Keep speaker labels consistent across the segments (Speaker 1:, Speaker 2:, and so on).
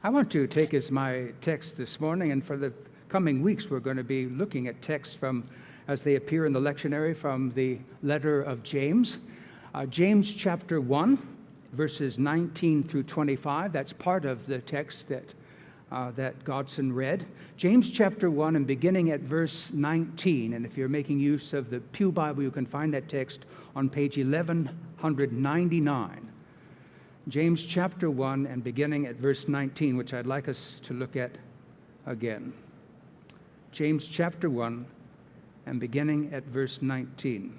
Speaker 1: I want to take as my text this morning, and for the coming weeks we're going to be looking at texts from, as they appear in the lectionary, from the letter of James. James chapter 1, verses 19 through 25. That's part of the text that Godson read. James chapter 1 and beginning at verse 19. And if you're making use of the Pew Bible, you can find that text on page 1199. James chapter 1 and beginning at verse 19, which I'd like us to look at again. James chapter 1 and beginning at verse 19.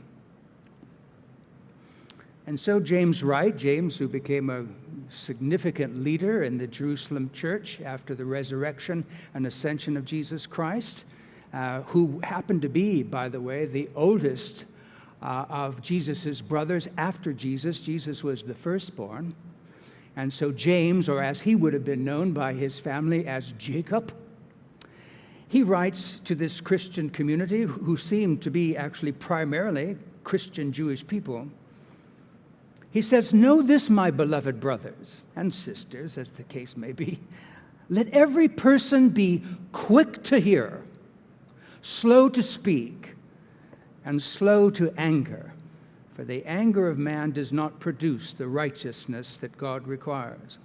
Speaker 1: And so James writes, James, who became a significant leader in the Jerusalem church after the resurrection and ascension of Jesus Christ, who happened to be, by the way, the oldest of Jesus' brothers after Jesus. Jesus was the firstborn. And so James, or as he would have been known by his family as Jacob, he writes to this Christian community who seemed to be actually primarily Christian Jewish people. He says, "Know this, my beloved brothers and sisters," as the case may be, "let every person be quick to hear, slow to speak, and slow to anger. For the anger of man does not produce the righteousness that God requires.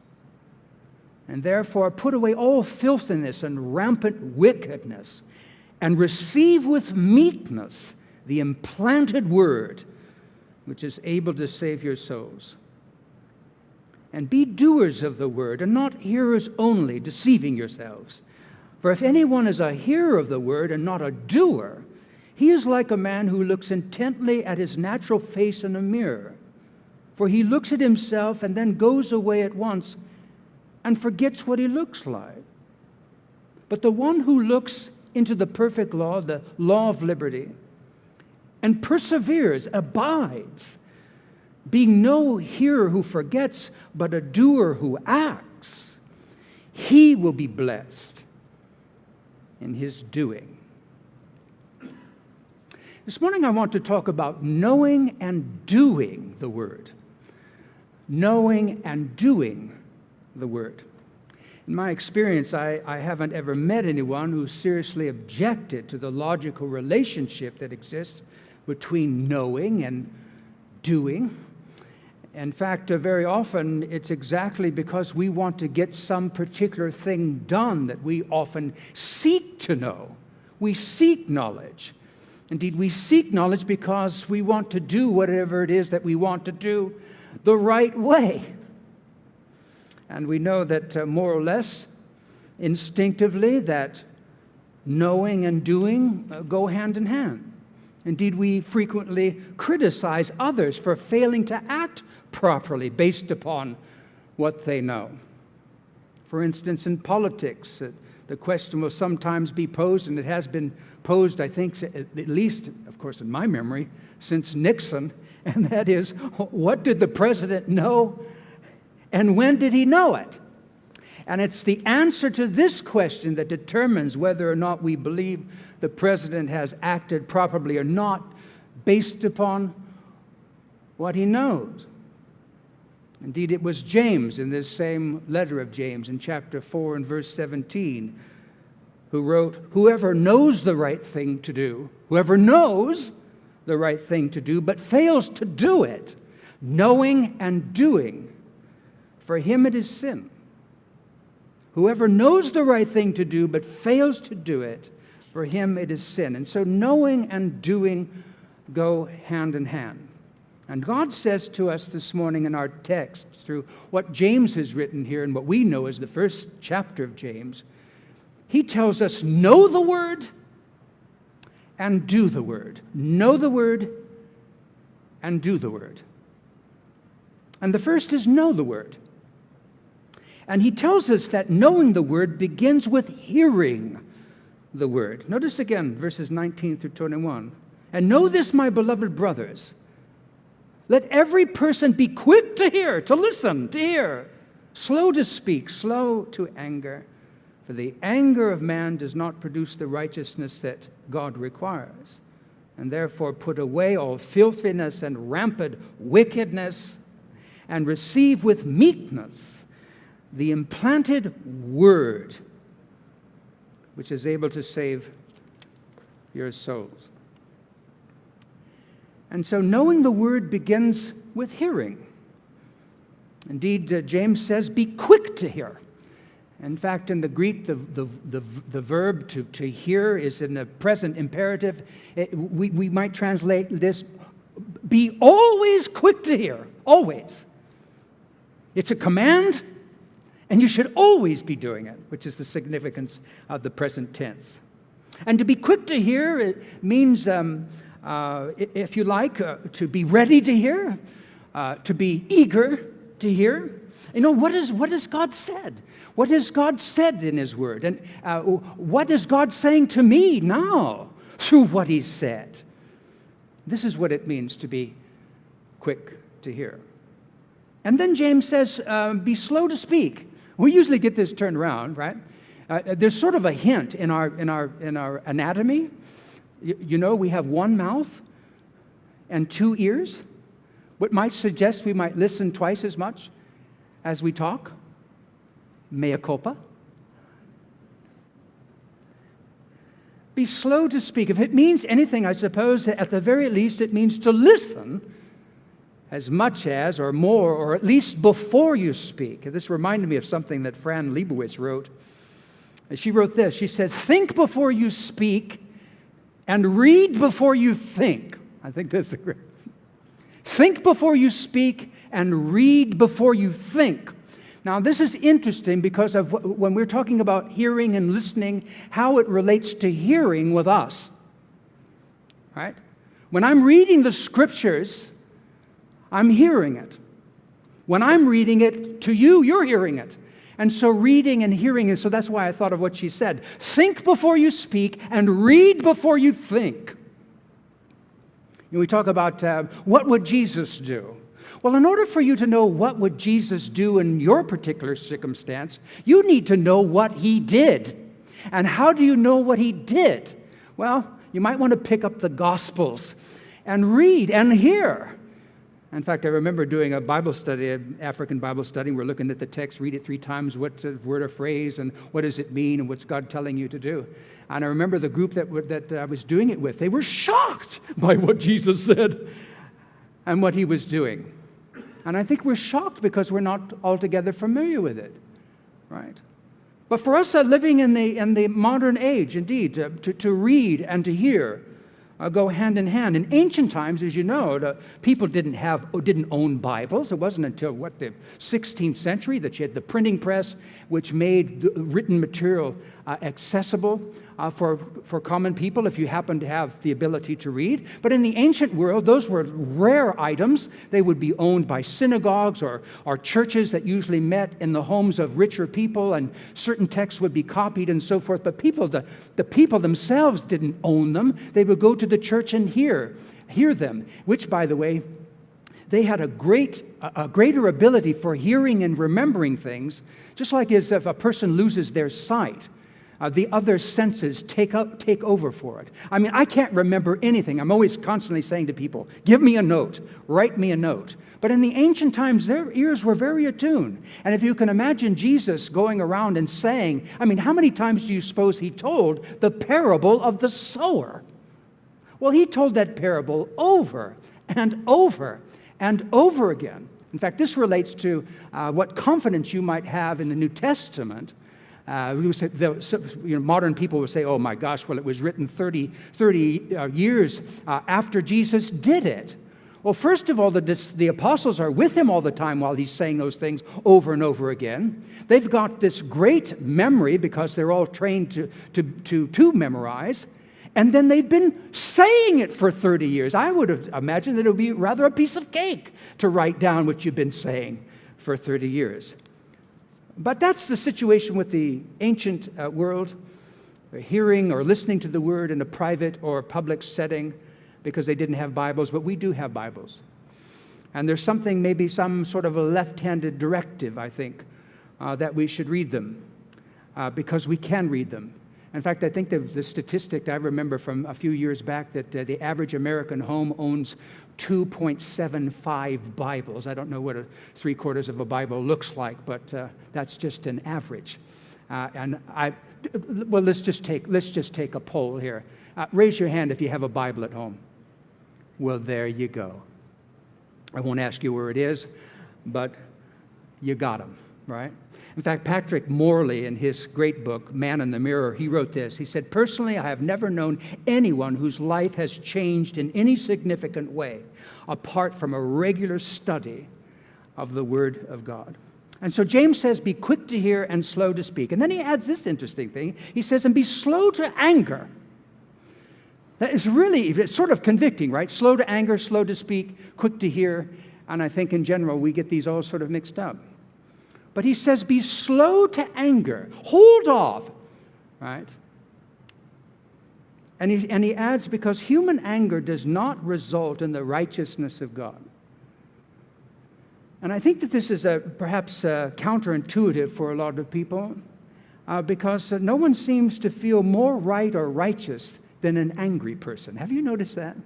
Speaker 1: And therefore put away all filthiness and rampant wickedness, and receive with meekness the implanted word, which is able to save your souls. And be doers of the word, and not hearers only, deceiving yourselves. For if anyone is a hearer of the word and not a doer, he is like a man who looks intently at his natural face in a mirror. For he looks at himself and then goes away at once and forgets what he looks like. But the one who looks into the perfect law, the law of liberty, and perseveres, abides, being no hearer who forgets, but a doer who acts, he will be blessed in his doing." This morning I want to talk about knowing and doing the word. Knowing and doing the word. In my experience, I haven't ever met anyone who seriously objected to the logical relationship that exists between knowing and doing. In fact, very often it's exactly because we want to get some particular thing done that we often seek to know. We seek knowledge. Indeed, we seek knowledge because we want to do whatever it is that we want to do the right way. And we know that more or less instinctively that knowing and doing go hand in hand. Indeed, we frequently criticize others for failing to act properly based upon what they know. For instance, in politics, the question will sometimes be posed, and it has been posed, I think, at least, of course, in my memory, since Nixon, and that is, what did the president know, and when did he know it? And it's the answer to this question that determines whether or not we believe the president has acted properly or not, based upon what he knows. Indeed, it was James, in this same letter of James, in chapter 4 and verse 17, who wrote, "Whoever knows the right thing to do, whoever knows the right thing to do, but fails to do it, knowing and doing, for him it is sin." Whoever knows the right thing to do, but fails to do it, for him it is sin. And so knowing and doing go hand in hand. And God says to us this morning in our text, through what James has written here and what we know as the first chapter of James, he tells us, know the word and do the word. Know the word and do the word. And the first is know the word. And he tells us that knowing the word begins with hearing the word. Notice again verses 19 through 21. "And know this, my beloved brothers, let every person be quick to hear, to listen, to hear, slow to speak, slow to anger. For the anger of man does not produce the righteousness that God requires. And therefore put away all filthiness and rampant wickedness, and receive with meekness the implanted Word, which is able to save your souls. And so knowing the Word begins with hearing. Indeed, James says, be quick to hear. In fact, in the Greek, the verb to hear is in the present imperative. We might translate this, be always quick to hear, always. It's a command, and you should always be doing it, which is the significance of the present tense. And to be quick to hear, it means, if you like, to be ready to hear, to be eager to hear. You know, what has God said? What has God said in His Word? And what is God saying to me now through what He said? This is what it means to be quick to hear. And then James says, be slow to speak. We usually get this turned around, right? There's sort of a hint in our anatomy. You know, we have one mouth and two ears, what might suggest we might listen twice as much as we talk. Mea culpa. Be slow to speak. If it means anything, I suppose, at the very least, it means to listen as much as, or more, or at least before you speak. This reminded me of something that Fran Lebowitz wrote. She wrote this. She said, think before you speak and read before you think. I think that's the great. Think before you speak and read before you think. Now, this is interesting because of when we're talking about hearing and listening, how it relates to hearing with us. Right? When I'm reading the Scriptures, I'm hearing it. When I'm reading it to you, you're hearing it. And so reading and hearing is, so that's why I thought of what she said. Think before you speak and read before you think. And we talk about what would Jesus do? Well, in order for you to know what would Jesus do in your particular circumstance, you need to know what He did. And how do you know what He did? Well, you might want to pick up the Gospels and read and hear. In fact, I remember doing a Bible study, an African Bible study. We're looking at the text, read it 3 times, what's a word or phrase, and what does it mean, and what's God telling you to do. And I remember the group that I was doing it with, they were shocked by what Jesus said and what He was doing. And I think we're shocked because we're not altogether familiar with it, right? But for us living in the modern age, indeed, to read and to hear go hand in hand. In ancient times, as you know, the people didn't own Bibles. It wasn't until, the 16th century that you had the printing press, which made written material accessible for common people if you happened to have the ability to read. But in the ancient world, those were rare items. They would be owned by synagogues or churches that usually met in the homes of richer people, and certain texts would be copied and so forth. But the people themselves didn't own them. They would go to the church and hear them, which, by the way, they had a greater ability for hearing and remembering things, just like as if a person loses their sight. The other senses take over for it. I mean, I can't remember anything. I'm always constantly saying to people, give me a note, write me a note. But in the ancient times, their ears were very attuned. And if you can imagine Jesus going around and saying, I mean, how many times do you suppose He told the parable of the sower? Well, He told that parable over and over and over again. In fact, this relates to what confidence you might have in the New Testament. Modern people would say, oh my gosh, well, it was written 30 years after Jesus did it. Well, first of all, the apostles are with Him all the time while He's saying those things over and over again. They've got this great memory because they're all trained to memorize. And then they've been saying it for 30 years. I would have imagined that it would be rather a piece of cake to write down what you've been saying for 30 years. But that's the situation with the ancient world, hearing or listening to the Word in a private or public setting because they didn't have Bibles, but we do have Bibles. And there's maybe some sort of a left-handed directive, I think, that we should read them because we can read them. In fact, I think the statistic I remember from a few years back that the average American home owns 2.75 Bibles. I don't know what a 3/4 of a Bible looks like, but that's just an average. Well, let's just take a poll here. Raise your hand if you have a Bible at home. Well, there you go. I won't ask you where it is, but you got them, right? In fact, Patrick Morley, in his great book, Man in the Mirror, he wrote this. He said, "Personally, I have never known anyone whose life has changed in any significant way apart from a regular study of the Word of God." And so James says, be quick to hear and slow to speak. And then he adds this interesting thing. He says, and be slow to anger. That is really, it's sort of convicting, right? Slow to anger, slow to speak, quick to hear. And I think in general, we get these all sort of mixed up. But he says, be slow to anger. Hold off, right? And he adds, because human anger does not result in the righteousness of God. And I think that this is perhaps counterintuitive for a lot of people because no one seems to feel more right or righteous than an angry person. Have you noticed that?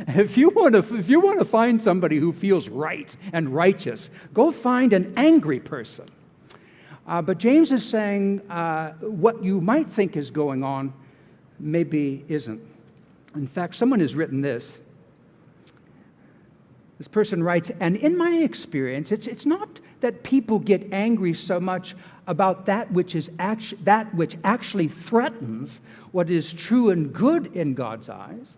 Speaker 1: If you want to find somebody who feels right and righteous, go find an angry person. But James is saying what you might think is going on maybe isn't. In fact, someone has written this. This person writes, and in my experience, it's not that people get angry so much about that which actually threatens what is true and good in God's eyes.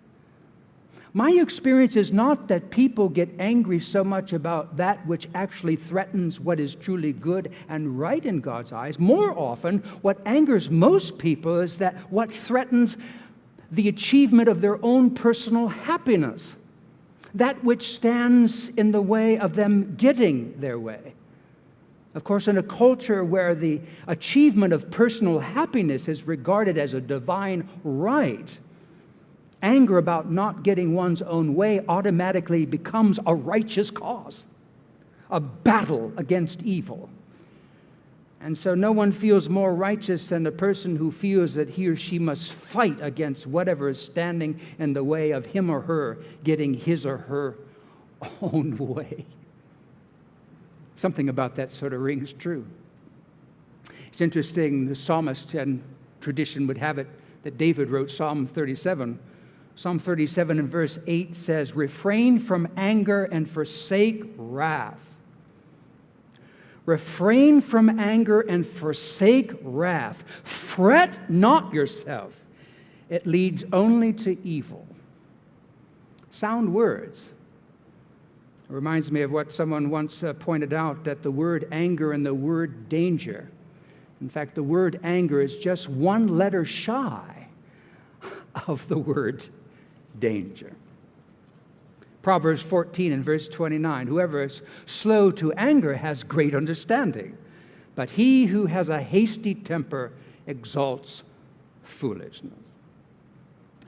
Speaker 1: My experience is not that people get angry so much about that which actually threatens what is truly good and right in God's eyes. More often, what angers most people is that what threatens the achievement of their own personal happiness. That which stands in the way of them getting their way. Of course, in a culture where the achievement of personal happiness is regarded as a divine right, anger about not getting one's own way automatically becomes a righteous cause, a battle against evil. And so no one feels more righteous than the person who feels that he or she must fight against whatever is standing in the way of him or her getting his or her own way. Something about that sort of rings true. It's interesting, the psalmist and tradition would have it that David wrote Psalm 37. Psalm 37 and verse 8 says, refrain from anger and forsake wrath. Refrain from anger and forsake wrath. Fret not yourself. It leads only to evil. Sound words. It reminds me of what someone once pointed out, that the word anger and the word danger, in fact, the word anger is just one letter shy of the word danger. Proverbs 14 and verse 29, whoever is slow to anger has great understanding, but he who has a hasty temper exalts foolishness.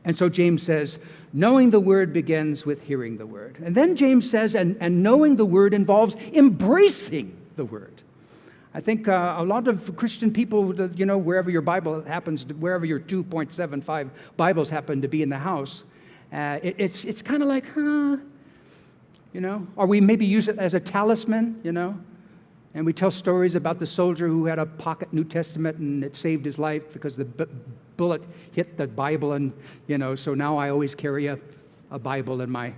Speaker 1: And so James says, knowing the word begins with hearing the word. And then James says, and knowing the word involves embracing the word. I think a lot of Christian people, wherever your Bible happens, wherever your 2.75 Bibles happen to be in the house, it's kind of like, or we maybe use it as a talisman, and we tell stories about the soldier who had a pocket New Testament and it saved his life because the bullet hit the Bible, and so now I always carry a Bible in my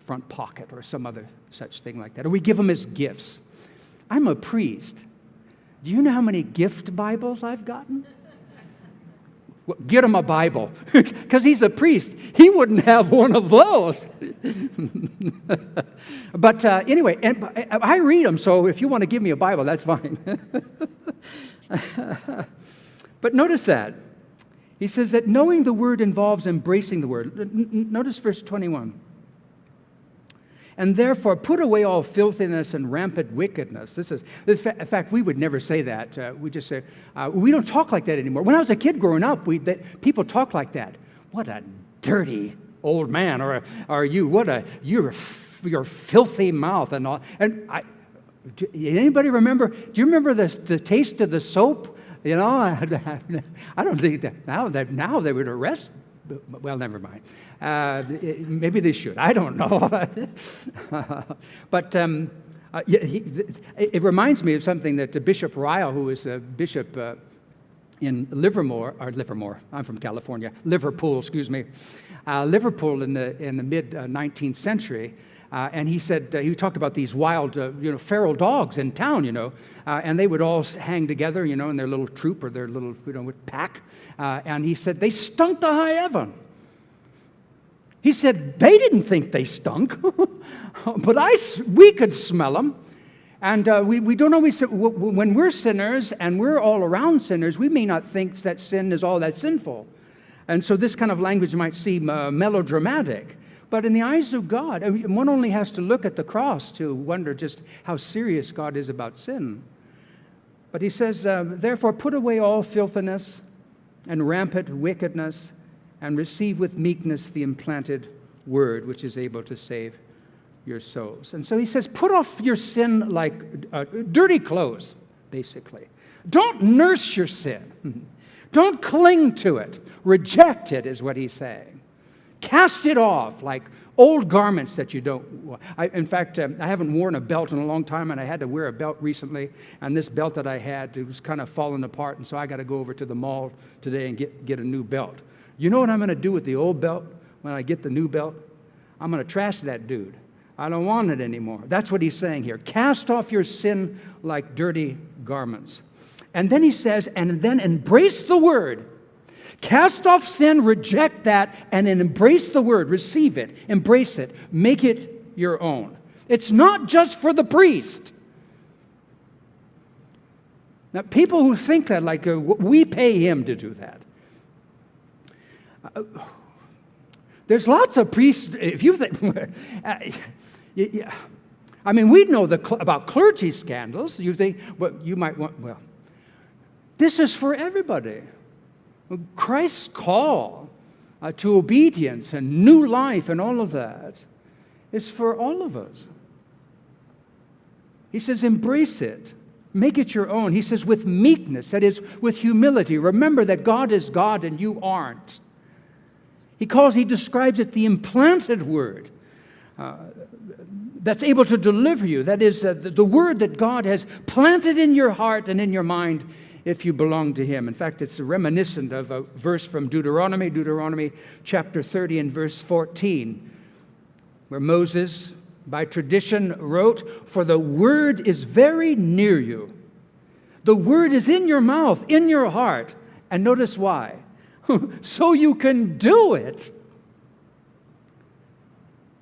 Speaker 1: front pocket or some other such thing like that. Or we give them as gifts. I'm a priest. Do you know how many gift Bibles I've gotten? Well, get him a Bible, because he's a priest. He wouldn't have one of those. But anyway, and I read them, so if you want to give me a Bible, that's fine. But notice that. He says that knowing the word involves embracing the word. Notice verse 21. And therefore put away all filthiness and rampant wickedness. In fact, we would never say that. We just say, we don't talk like that anymore. When I was a kid growing up, people talk like that. What a dirty old man, or you, your filthy mouth and all. And anybody remember, do you remember the taste of the soap You know, I don't think that now they would arrest. Well, never mind. Maybe they should. I don't know. But it reminds me of something that Bishop Ryle, who was a bishop in Livermore. I'm from California. Liverpool, excuse me. Liverpool in the mid 19th century. And he said, he talked about these wild, feral dogs in town, and they would all hang together, in their little troop or their little, pack. And he said, they stunk to high heaven. He said, they didn't think they stunk, but we could smell them. And we don't always, when we're sinners and we're all around sinners, we may not think that sin is all that sinful. And so this kind of language might seem melodramatic. But in the eyes of God, one only has to look at the cross to wonder just how serious God is about sin. But he says, therefore put away all filthiness and rampant wickedness, and receive with meekness the implanted word, which is able to save your souls. And so he says, put off your sin like dirty clothes, basically. Don't nurse your sin. Don't cling to it. Reject it is what he's saying. Cast it off like old garments that you don't. In fact, I haven't worn a belt in a long time, and I had to wear a belt recently. And this belt that I had, it was kind of falling apart, and so I got to go over to the mall today and get a new belt. You know what I'm going to do with the old belt when I get the new belt? I'm going to trash that dude. I don't want it anymore. That's what he's saying here. Cast off your sin like dirty garments. And then he says, and then embrace the word. Cast off sin, reject that, and then embrace the word. Receive it, embrace it, make it your own. It's not just for the priest. Now, people who think that, like we pay him to do that. There's lots of priests. If you think, I mean, we know about clergy scandals. You think, well, you might want. Well, this is for everybody. Christ's call to obedience and new life and all of that is for all of us. He says, embrace it. Make it your own. He says, with meekness, that is, with humility. Remember that God is God and you aren't. He describes it the implanted word that's able to deliver you. That is, the word that God has planted in your heart and in your mind if you belong to him. In fact, it's reminiscent of a verse from Deuteronomy chapter 30 and verse 14, where Moses, by tradition, wrote, "For the word is very near you. The word is in your mouth, in your heart." And notice why. So you can do it.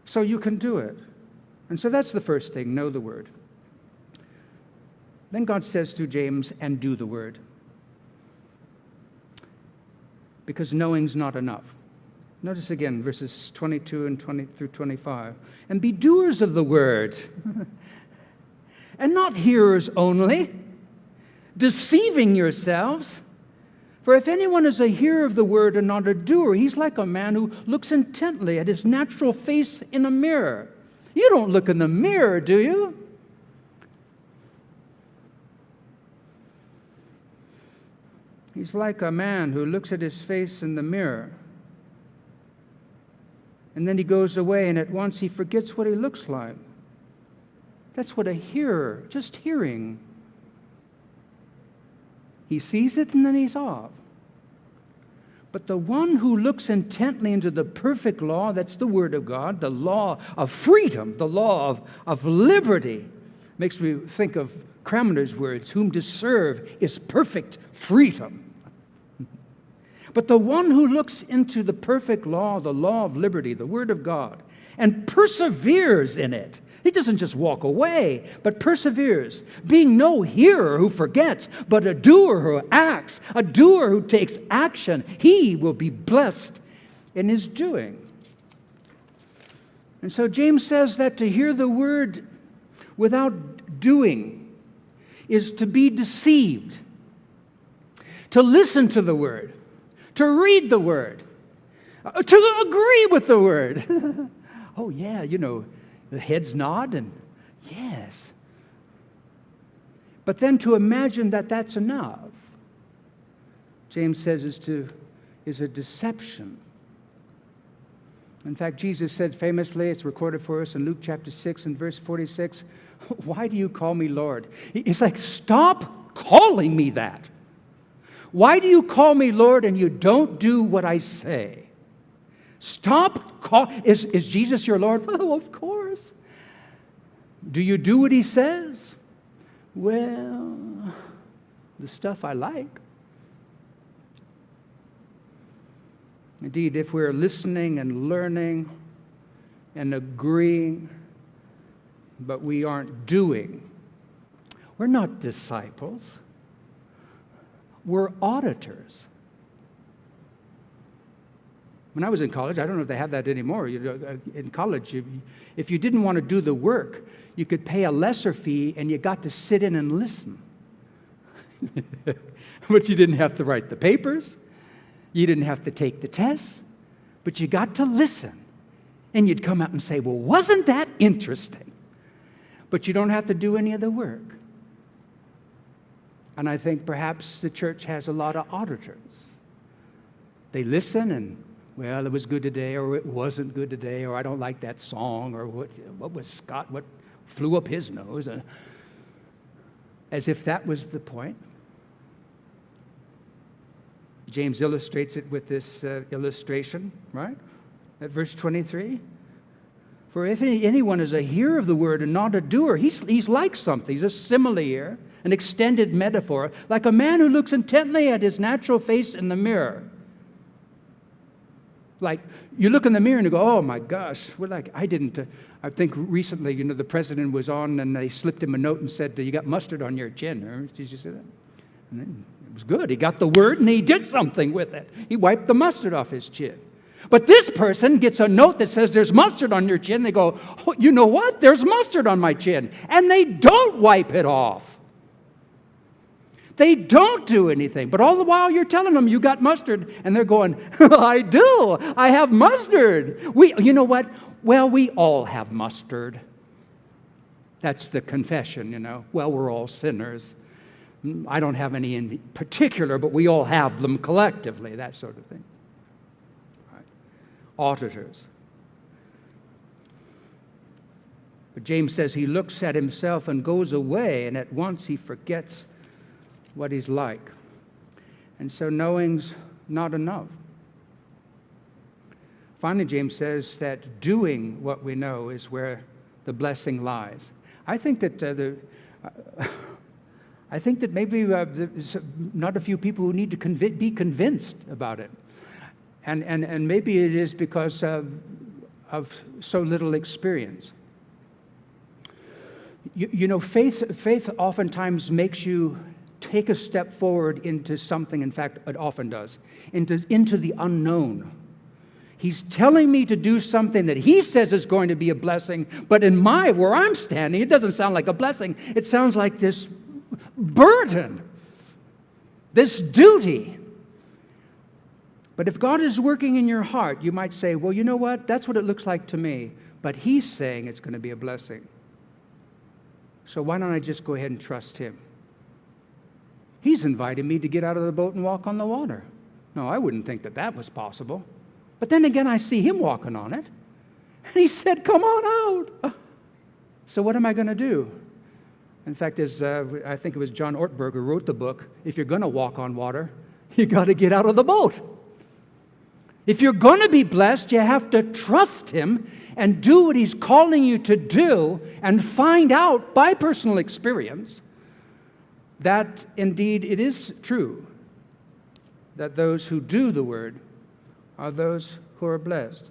Speaker 1: So you can do it. And so that's the first thing, know the word. Then God says to James, and do the word. Because knowing's not enough. Notice again, verses 22 and 20 through 25. And be doers of the word, and not hearers only, deceiving yourselves. For if anyone is a hearer of the word and not a doer, he's like a man who looks intently at his natural face in a mirror. You don't look in the mirror, do you? He's like a man who looks at his face in the mirror. And then he goes away and at once he forgets what he looks like. That's what a hearer, just hearing. He sees it and then he's off. But the one who looks intently into the perfect law, that's the Word of God, the law of freedom, the law of liberty, makes me think of Cranmer's words, whom to serve is perfect freedom. But the one who looks into the perfect law, the law of liberty, the Word of God, and perseveres in it, he doesn't just walk away, but perseveres, being no hearer who forgets, but a doer who acts, a doer who takes action, he will be blessed in his doing. And so James says that to hear the word without doing is to be deceived. To listen to the word, to read the word, to agree with the word. Oh yeah, the heads nod and yes. But then to imagine that that's enough. James says is a deception. In fact, Jesus said famously, it's recorded for us in Luke chapter 6 and verse 46, why do you call me Lord? It's like, stop calling me that. Why do you call me Lord and you don't do what I say? Stop Is Jesus your Lord? Oh, of course. Do you do what he says? Well, the stuff I like. Indeed, if we're listening and learning and agreeing, but we aren't doing, we're not disciples. We're auditors. When I was in college, I don't know if they have that anymore. In college, if you didn't want to do the work, you could pay a lesser fee and you got to sit in and listen. But you didn't have to write the papers. You didn't have to take the tests. But you got to listen. And you'd come out and say, well, wasn't that interesting? But you don't have to do any of the work. And I think perhaps the church has a lot of auditors. They listen and, well, it was good today, or it wasn't good today, or I don't like that song, or what was Scott, what flew up his nose, as if that was the point. James illustrates it with this illustration, right? At verse 23. For if anyone is a hearer of the word and not a doer, he's like something. He's a simile here, an extended metaphor, like a man who looks intently at his natural face in the mirror. Like, you look in the mirror and you go, oh my gosh, I think recently, the president was on and they slipped him a note and said, you got mustard on your chin. Remember? Did you see that? And then it was good. He got the word and he did something with it. He wiped the mustard off his chin. But this person gets a note that says there's mustard on your chin. They go, oh, you know what? There's mustard on my chin. And they don't wipe it off. They don't do anything. But all the while you're telling them you got mustard, and they're going, I do. I have mustard. You know what? Well, we all have mustard. That's the confession, Well, we're all sinners. I don't have any in particular, but we all have them collectively, that sort of thing. Right. Auditors. But James says he looks at himself and goes away, and at once he forgets what he's like. And so knowing's not enough. Finally, James says that doing what we know is where the blessing lies. I think that maybe there's not a few people who need to be convinced about it. And maybe it is because of so little experience. Faith oftentimes makes you take a step forward into something. In fact, it often does, into the unknown. He's telling me to do something that he says is going to be a blessing, but where I'm standing, it doesn't sound like a blessing. It sounds like this burden, this duty. But if God is working in your heart, you might say, well, you know what? That's what it looks like to me. But he's saying it's going to be a blessing. So why don't I just go ahead and trust him? He's invited me to get out of the boat and walk on the water. No, I wouldn't think that was possible. But then again, I see him walking on it. And he said, come on out. So what am I going to do? In fact, I think it was John Ortberg who wrote the book, if you're going to walk on water, you got to get out of the boat. If you're going to be blessed, you have to trust him and do what he's calling you to do and find out by personal experience that indeed it is true that those who do the word are those who are blessed.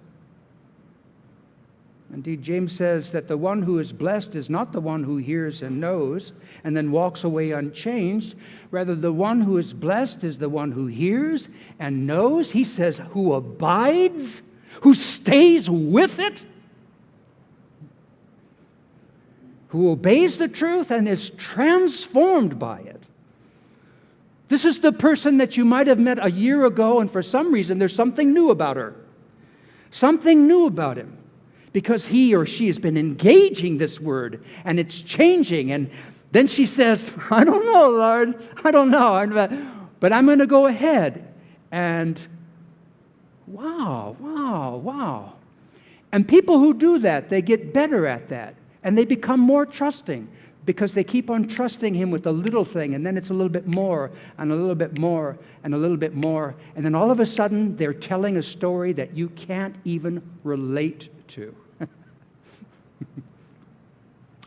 Speaker 1: Indeed, James says that the one who is blessed is not the one who hears and knows and then walks away unchanged. Rather, the one who is blessed is the one who hears and knows. He says, who abides, who stays with it, who obeys the truth and is transformed by it. This is the person that you might have met a year ago, and for some reason there's something new about her. Something new about him. Because he or she has been engaging this word, and it's changing. And then she says, I don't know, Lord. I don't know. But I'm going to go ahead and wow. And people who do that, they get better at that. And they become more trusting because they keep on trusting Him with a little thing. And then it's a little bit more and a little bit more and a little bit more. And then all of a sudden, they're telling a story that you can't even relate to.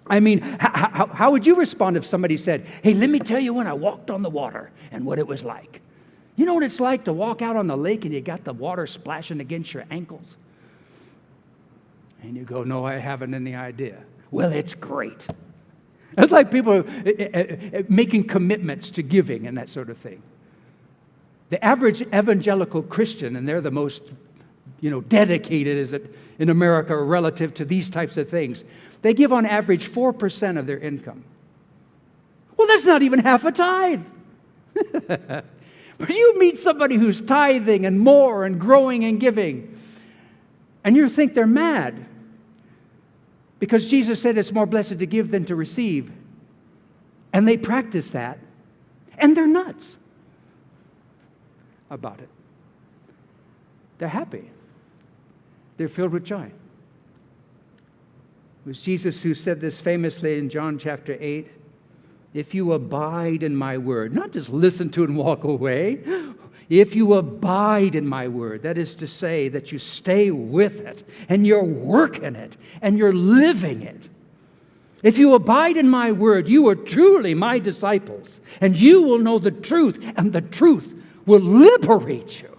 Speaker 1: I mean, how would you respond if somebody said, hey, let me tell you when I walked on the water and what it was like? You know what it's like to walk out on the lake and you got the water splashing against your ankles? And you go, no, I haven't any idea. Well, it's great. It's like people making commitments to giving and that sort of thing. The average evangelical Christian, and they're the most, dedicated is it in America relative to these types of things, they give on average 4% of their income. Well, that's not even half a tithe. But you meet somebody who's tithing and more and growing and giving, and you think they're mad because Jesus said it's more blessed to give than to receive. And they practice that, and they're nuts about it. They're happy. They're filled with joy. It was Jesus who said this famously in John chapter 8. If you abide in my word, not just listen to it and walk away. If you abide in my word, that is to say that you stay with it and you're working it and you're living it. If you abide in my word, you are truly my disciples, and you will know the truth, and the truth will liberate you.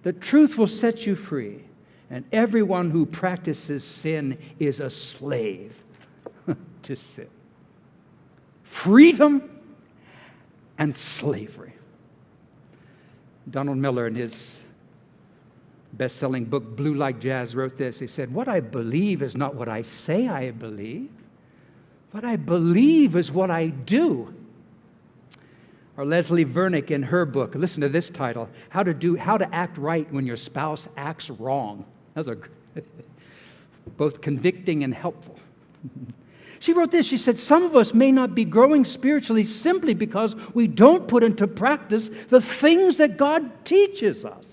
Speaker 1: The truth will set you free, and everyone who practices sin is a slave to sin. Freedom and slavery. Donald Miller, in his best-selling book, Blue Like Jazz, wrote this. He said, what I believe is not what I say I believe. What I believe is what I do. Or Leslie Vernick, in her book, listen to this title, How to Act Right When Your Spouse Acts Wrong. Those are both convicting and helpful. She wrote this. She said, some of us may not be growing spiritually simply because we don't put into practice the things that God teaches us.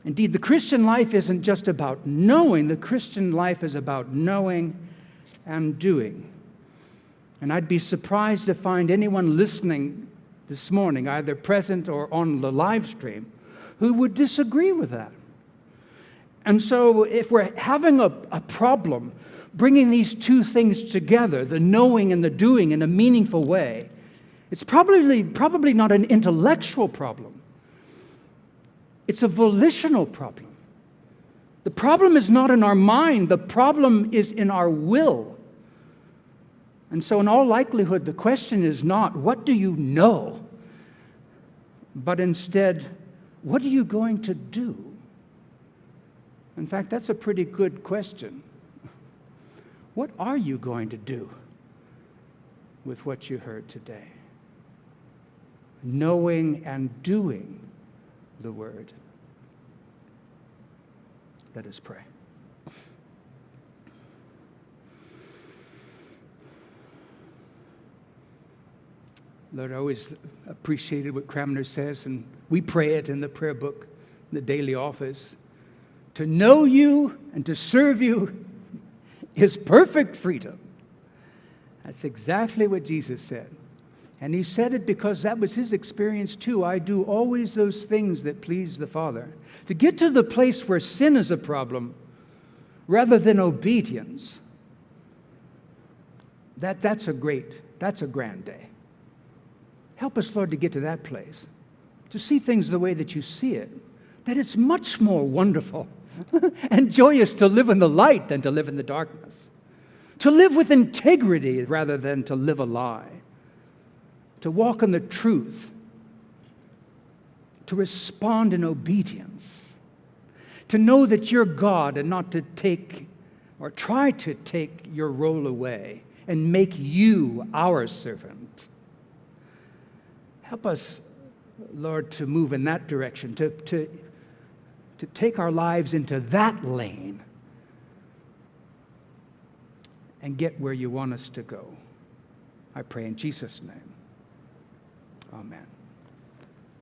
Speaker 1: Indeed, the Christian life isn't just about knowing. The Christian life is about knowing and doing. And I'd be surprised to find anyone listening this morning, either present or on the live stream, who would disagree with that. And so if we're having a problem bringing these two things together, the knowing and the doing in a meaningful way, it's probably not an intellectual problem. It's a volitional problem. The problem is not in our mind. The problem is in our will. And so in all likelihood, the question is not, what do you know? But instead, what are you going to do? In fact, that's a pretty good question. What are you going to do with what you heard today? Knowing and doing the word. Let us pray. Lord, I always appreciated what Cramner says, and we pray it in the prayer book, in the daily office. To know you and to serve you is perfect freedom. That's exactly what Jesus said. And he said it because that was his experience too. I do always those things that please the Father. To get to the place where sin is a problem rather than obedience, that's a grand day. Help us, Lord, to get to that place, to see things the way that you see it, that it's much more wonderful and joyous to live in the light than to live in the darkness, to live with integrity rather than to live a lie, to walk in the truth, to respond in obedience, to know that you're God and not to take or try to take your role away and make you our servant. Help us, Lord, to move in that direction, to take our lives into that lane and get where you want us to go. I pray in Jesus' name. Amen.